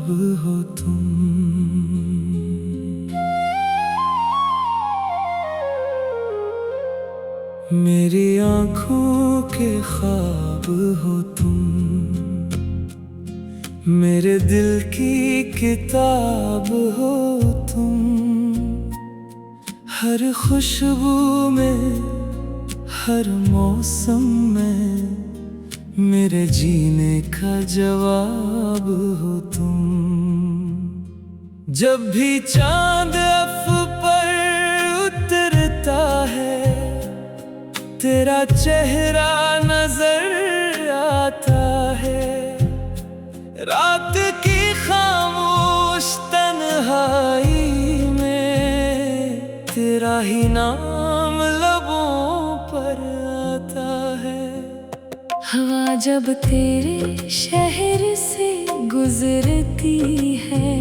ख्वाब हो तुम। मेरी आँखों के ख्वाब हो तुम, मेरे दिल की किताब हो तुम। हर खुशबू में, हर मौसम में मेरे जीने का जवाब हो तुम। जब भी चांद अफ़ पर उतरता है, तेरा चेहरा नजर आता है। रात की खामोश तन्हाई में तेरा ही नाम लबों पर आता है। हवा जब तेरे शहर से गुजरती है,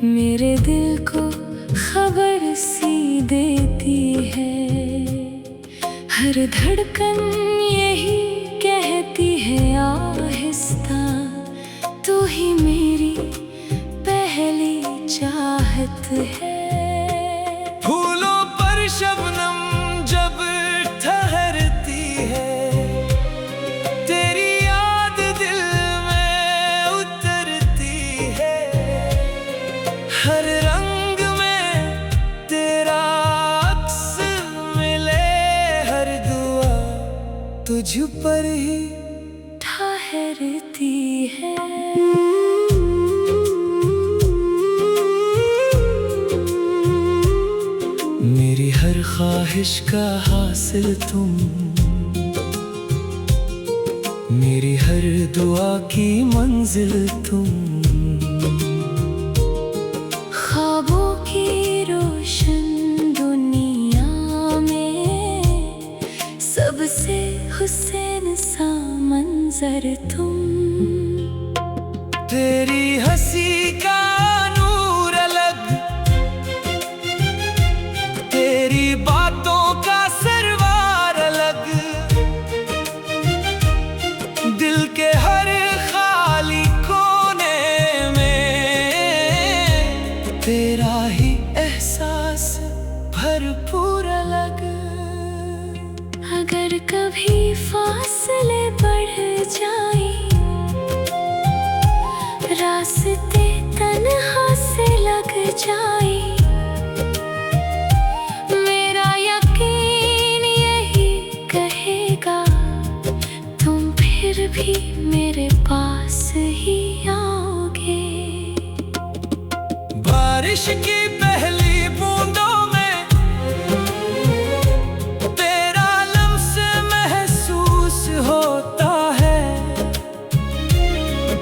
मेरे दिल को खबर सी देती है। हर धड़कन यही कहती है आहिस्ता, तू ही मेरी पहली चाहत है। फूलों पर शबनम जब ठहरती है, तेरी याद दिल में उतरती है। हर रंग में तेरा अक्स मिले, हर दुआ तुझ पर ही ठहरती है। मेरी हर ख्वाहिश का हासिल तुम, मेरी हर दुआ की मंजिल तुम। ख्वाबों की रोशन दुनिया में सबसे हुस्न सा मंजर तुम। तेरी हंसी का नूर अलग, तेरी बातों का सरवार अलग। दिल के हर खाली कोने में तेरा ही एहसास भरपूर अलग। अगर कभी फासले बढ़ जाए, रास्ते तन्हा से लग जाए, मेरा यकीन यही कहेगा, तुम फिर भी मेरे पास ही आओगे। बारिश की पहली बूंदों में तेरा लम्स महसूस होता है।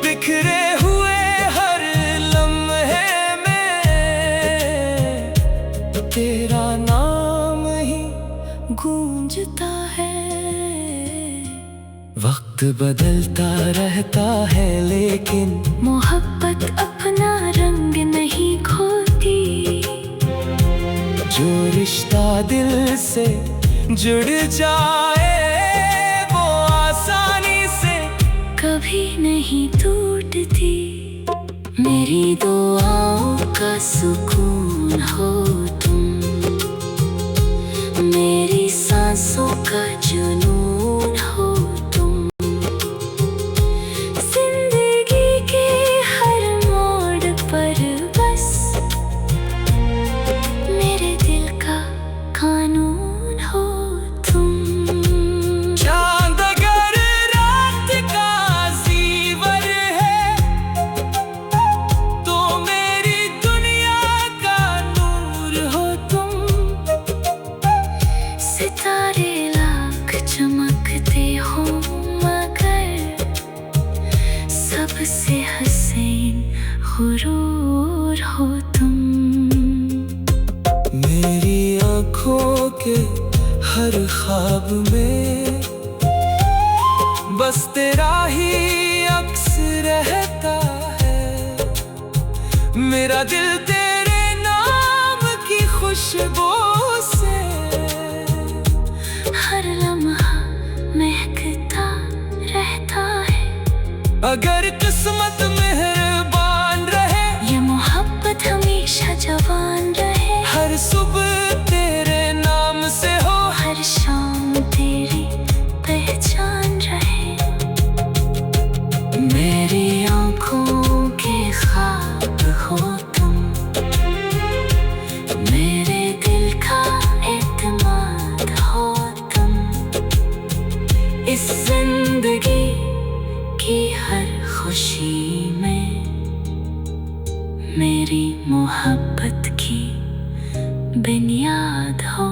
बिखरे हुए हर लम्हे में तेरा नाम ही गूंजता है। वक्त बदलता रहता है लेकिन मोहब्बत अपना रंग नहीं खोती। जो रिश्ता दिल से जुड़ जाए, वो आसानी से कभी नहीं टूटती। मेरी दुआओं का सुकून हो तुम, मेरी सांसों का जुनून हो तुम। जिंदगी के हर मोड़ पर बस मेरे दिल का कानून हो तुम। चांद अगर रात का ज़ीवर है, तो मेरी दुनिया का नूर हो तुम। सितारे लाख चमकते हो मगर सबसे हसीन गुरूर हो तुम। मेरी आँखों के हर ख्वाब में बस तेरा ही अक्स रहता है। मेरा दिल तेरे नाम की खुशबू से हर लम्हा महकता रहता है। अगर किस्मत मेहरबान की हर खुशी में मेरी मोहब्बत की बुनियाद हो